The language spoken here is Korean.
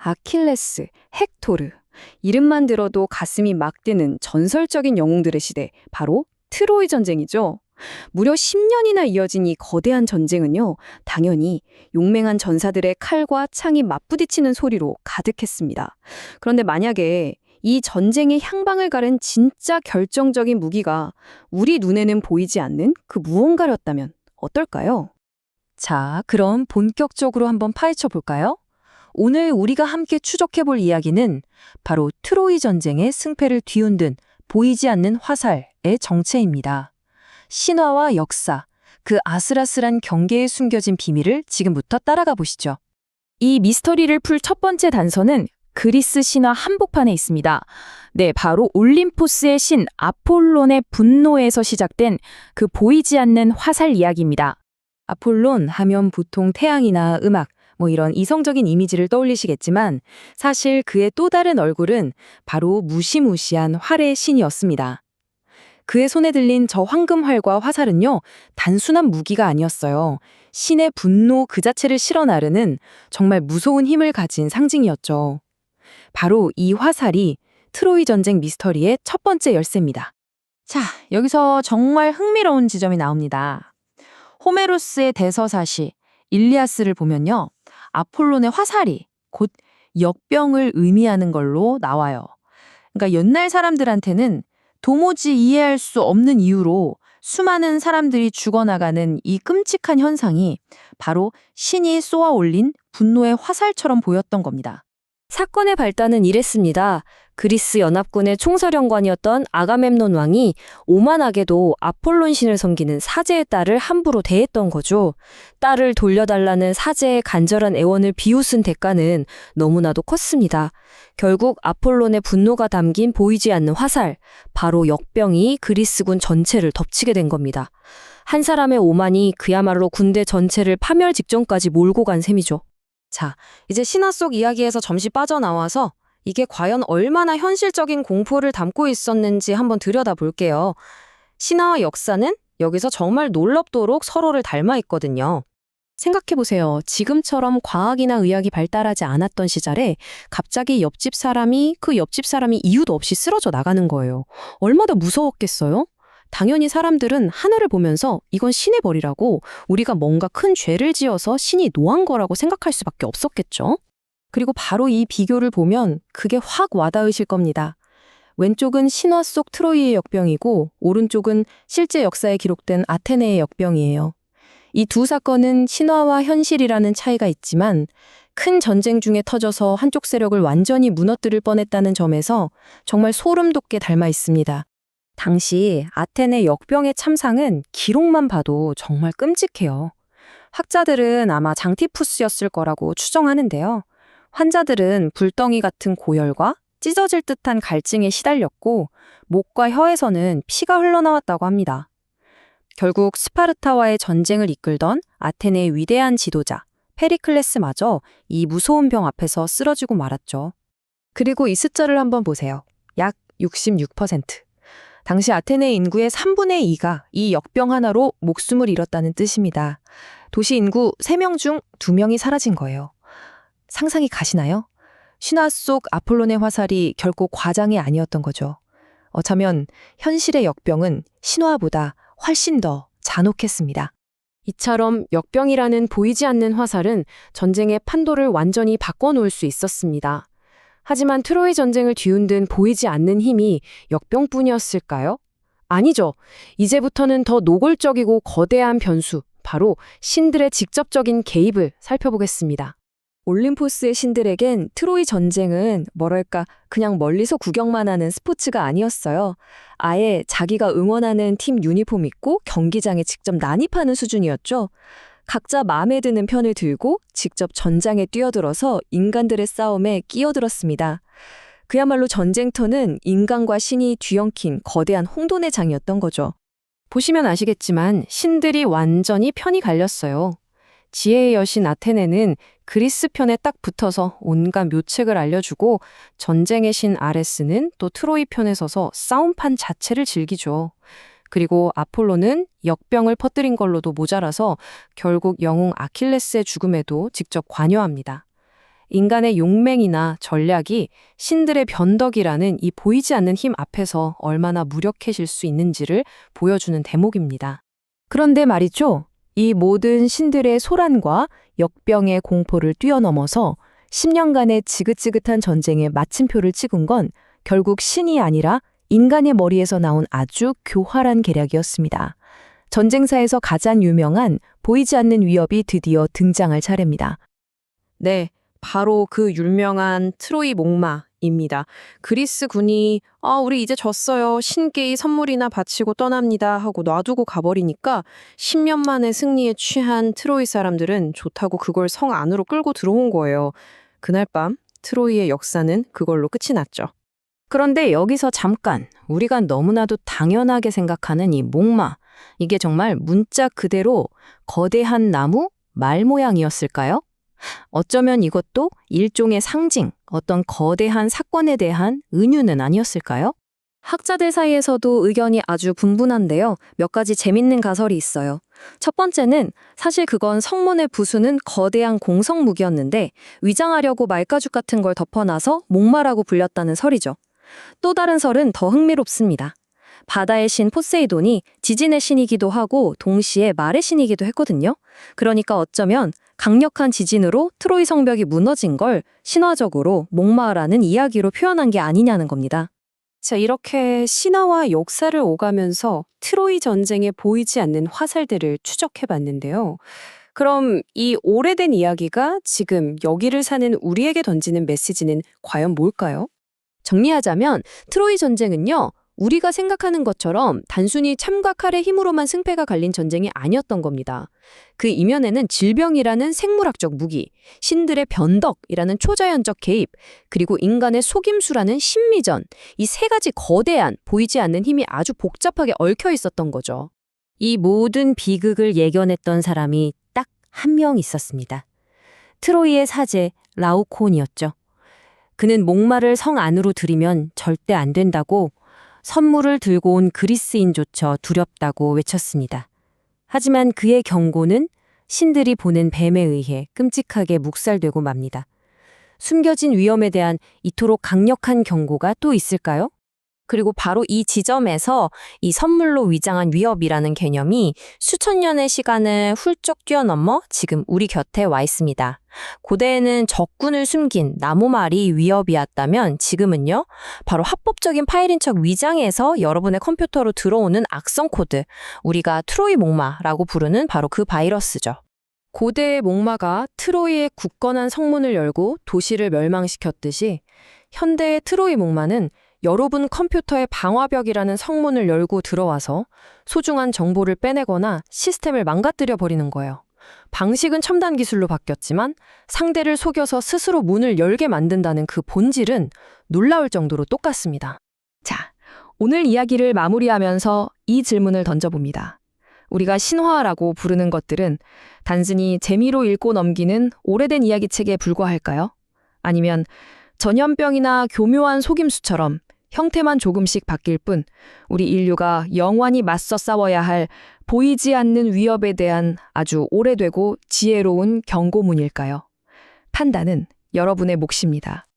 아킬레스, 헥토르. 이름만 들어도 가슴이 막 뛰는 전설적인 영웅들의 시대, 바로 트로이 전쟁이죠. 무려 10년이나 이어진 이 거대한 전쟁은요, 당연히 용맹한 전사들의 칼과 창이 맞부딪히는 소리로 가득했습니다. 그런데 만약에 이 전쟁의 향방을 가른 진짜 결정적인 무기가 우리 눈에는 보이지 않는 그 무언가였다면 어떨까요? 자, 그럼 본격적으로 한번 파헤쳐 볼까요? 오늘 우리가 함께 추적해 볼 이야기는 바로 트로이 전쟁의 승패를 뒤흔든 보이지 않는 화살의 정체입니다. 신화와 역사, 그 아슬아슬한 경계에 숨겨진 비밀을 지금부터 따라가 보시죠. 이 미스터리를 풀 첫 번째 단서는 그리스 신화 한복판에 있습니다. 네, 바로 올림포스의 신 아폴론의 분노에서 시작된 그 보이지 않는 화살 이야기입니다. 아폴론 하면 보통 태양이나 음악, 이런 이성적인 이미지를 떠올리시겠지만 사실 그의 또 다른 얼굴은 바로 무시무시한 활의 신이었습니다. 그의 손에 들린 저 황금활과 화살은요, 단순한 무기가 아니었어요. 신의 분노 그 자체를 실어 나르는 정말 무서운 힘을 가진 상징이었죠. 바로 이 화살이 트로이 전쟁 미스터리의 첫 번째 열쇠입니다. 자, 여기서 정말 흥미로운 지점이 나옵니다. 호메로스의 대서사시 일리아스를 보면요, 아폴론의 화살이 곧 역병을 의미하는 걸로 나와요. 그러니까 옛날 사람들한테는 도무지 이해할 수 없는 이유로 수많은 사람들이 죽어나가는 이 끔찍한 현상이 바로 신이 쏘아 올린 분노의 화살처럼 보였던 겁니다. 사건의 발단은 이랬습니다. 그리스 연합군의 총사령관이었던 아가멤논 왕이 오만하게도 아폴론 신을 섬기는 사제의 딸을 함부로 대했던 거죠. 딸을 돌려달라는 사제의 간절한 애원을 비웃은 대가는 너무나도 컸습니다. 결국 아폴론의 분노가 담긴 보이지 않는 화살, 바로 역병이 그리스군 전체를 덮치게 된 겁니다. 한 사람의 오만이 그야말로 군대 전체를 파멸 직전까지 몰고 간 셈이죠. 자, 이제 신화 속 이야기에서 잠시 빠져나와서 이게 과연 얼마나 현실적인 공포를 담고 있었는지 한번 들여다볼게요. 신화와 역사는 여기서 정말 놀랍도록 서로를 닮아 있거든요. 생각해보세요. 지금처럼 과학이나 의학이 발달하지 않았던 시절에 갑자기 옆집 사람이 이유도 없이 쓰러져 나가는 거예요. 얼마나 무서웠겠어요? 당연히 사람들은 하늘을 보면서 이건 신의 벌이라고, 우리가 뭔가 큰 죄를 지어서 신이 노한 거라고 생각할 수밖에 없었겠죠. 그리고 바로 이 비교를 보면 그게 확 와닿으실 겁니다. 왼쪽은 신화 속 트로이의 역병이고 오른쪽은 실제 역사에 기록된 아테네의 역병이에요. 이 두 사건은 신화와 현실이라는 차이가 있지만 큰 전쟁 중에 터져서 한쪽 세력을 완전히 무너뜨릴 뻔했다는 점에서 정말 소름 돋게 닮아 있습니다. 당시 아테네 역병의 참상은 기록만 봐도 정말 끔찍해요. 학자들은 아마 장티푸스였을 거라고 추정하는데요. 환자들은 불덩이 같은 고열과 찢어질 듯한 갈증에 시달렸고 목과 혀에서는 피가 흘러나왔다고 합니다. 결국 스파르타와의 전쟁을 이끌던 아테네의 위대한 지도자 페리클레스마저 이 무서운 병 앞에서 쓰러지고 말았죠. 그리고 이 숫자를 한번 보세요. 약 66%. 당시 아테네 인구의 3분의 2가 이 역병 하나로 목숨을 잃었다는 뜻입니다. 도시 인구 3명 중 2명이 사라진 거예요. 상상이 가시나요? 신화 속 아폴론의 화살이 결코 과장이 아니었던 거죠. 어쩌면 현실의 역병은 신화보다 훨씬 더 잔혹했습니다. 이처럼 역병이라는 보이지 않는 화살은 전쟁의 판도를 완전히 바꿔놓을 수 있었습니다. 하지만 트로이 전쟁을 뒤흔든 보이지 않는 힘이 역병뿐이었을까요? 아니죠. 이제부터는 더 노골적이고 거대한 변수, 바로 신들의 직접적인 개입을 살펴보겠습니다. 올림포스의 신들에겐 트로이 전쟁은 그냥 멀리서 구경만 하는 스포츠가 아니었어요. 아예 자기가 응원하는 팀 유니폼 입고 경기장에 직접 난입하는 수준이었죠. 각자 마음에 드는 편을 들고 직접 전장에 뛰어들어서 인간들의 싸움에 끼어들었습니다. 그야말로 전쟁터는 인간과 신이 뒤엉킨 거대한 홍돈의 장이었던 거죠. 보시면 아시겠지만 신들이 완전히 편이 갈렸어요. 지혜의 여신 아테네는 그리스 편에 딱 붙어서 온갖 묘책을 알려주고 전쟁의 신 아레스는 또 트로이 편에 서서 싸움판 자체를 즐기죠. 그리고 아폴로는 역병을 퍼뜨린 걸로도 모자라서 결국 영웅 아킬레스의 죽음에도 직접 관여합니다. 인간의 용맹이나 전략이 신들의 변덕이라는 이 보이지 않는 힘 앞에서 얼마나 무력해질 수 있는지를 보여주는 대목입니다. 그런데 말이죠. 이 모든 신들의 소란과 역병의 공포를 뛰어넘어서 10년간의 지긋지긋한 전쟁에 마침표를 찍은 건 결국 신이 아니라 인간의 머리에서 나온 아주 교활한 계략이었습니다. 전쟁사에서 가장 유명한 보이지 않는 위협이 드디어 등장할 차례입니다. 네, 바로 그 유명한 트로이 목마입니다. 그리스 군이 우리 이제 졌어요. 신께의 선물이나 바치고 떠납니다 하고 놔두고 가버리니까 10년 만에 승리에 취한 트로이 사람들은 좋다고 그걸 성 안으로 끌고 들어온 거예요. 그날 밤 트로이의 역사는 그걸로 끝이 났죠. 그런데 여기서 잠깐 우리가 너무나도 당연하게 생각하는 이 목마, 이게 정말 문자 그대로 거대한 나무, 말 모양이었을까요? 어쩌면 이것도 일종의 상징, 어떤 거대한 사건에 대한 은유는 아니었을까요? 학자들 사이에서도 의견이 아주 분분한데요. 몇 가지 재밌는 가설이 있어요. 첫 번째는 사실 그건 성문에 부수는 거대한 공성 무기였는데 위장하려고 말가죽 같은 걸 덮어놔서 목마라고 불렸다는 설이죠. 또 다른 설은 더 흥미롭습니다. 바다의 신 포세이돈이 지진의 신이기도 하고 동시에 말의 신이기도 했거든요. 그러니까 어쩌면 강력한 지진으로 트로이 성벽이 무너진 걸 신화적으로 목마라는 이야기로 표현한 게 아니냐는 겁니다. 자, 이렇게 신화와 역사를 오가면서 트로이 전쟁에 보이지 않는 화살들을 추적해 봤는데요. 그럼 이 오래된 이야기가 지금 여기를 사는 우리에게 던지는 메시지는 과연 뭘까요? 정리하자면 트로이 전쟁은요, 우리가 생각하는 것처럼 단순히 참과 칼의 힘으로만 승패가 갈린 전쟁이 아니었던 겁니다. 그 이면에는 질병이라는 생물학적 무기, 신들의 변덕이라는 초자연적 개입, 그리고 인간의 속임수라는 심리전, 이 세 가지 거대한 보이지 않는 힘이 아주 복잡하게 얽혀 있었던 거죠. 이 모든 비극을 예견했던 사람이 딱 한 명 있었습니다. 트로이의 사제 라오콘이었죠. 그는 목마를 성 안으로 들이면 절대 안 된다고 선물을 들고 온 그리스인조차 두렵다고 외쳤습니다. 하지만 그의 경고는 신들이 보낸 뱀에 의해 끔찍하게 묵살되고 맙니다. 숨겨진 위험에 대한 이토록 강력한 경고가 또 있을까요? 그리고 바로 이 지점에서 이 선물로 위장한 위협이라는 개념이 수천 년의 시간을 훌쩍 뛰어넘어 지금 우리 곁에 와 있습니다. 고대에는 적군을 숨긴 나무말이 위협이었다면 지금은요, 바로 합법적인 파일인 척 위장해서 여러분의 컴퓨터로 들어오는 악성 코드, 우리가 트로이 목마라고 부르는 바로 그 바이러스죠. 고대의 목마가 트로이의 굳건한 성문을 열고 도시를 멸망시켰듯이 현대의 트로이 목마는 여러분 컴퓨터의 방화벽이라는 성문을 열고 들어와서 소중한 정보를 빼내거나 시스템을 망가뜨려 버리는 거예요. 방식은 첨단 기술로 바뀌었지만 상대를 속여서 스스로 문을 열게 만든다는 그 본질은 놀라울 정도로 똑같습니다. 자, 오늘 이야기를 마무리하면서 이 질문을 던져봅니다. 우리가 신화라고 부르는 것들은 단순히 재미로 읽고 넘기는 오래된 이야기책에 불과할까요? 아니면 전염병이나 교묘한 속임수처럼 형태만 조금씩 바뀔 뿐 우리 인류가 영원히 맞서 싸워야 할 보이지 않는 위협에 대한 아주 오래되고 지혜로운 경고문일까요? 판단은 여러분의 몫입니다.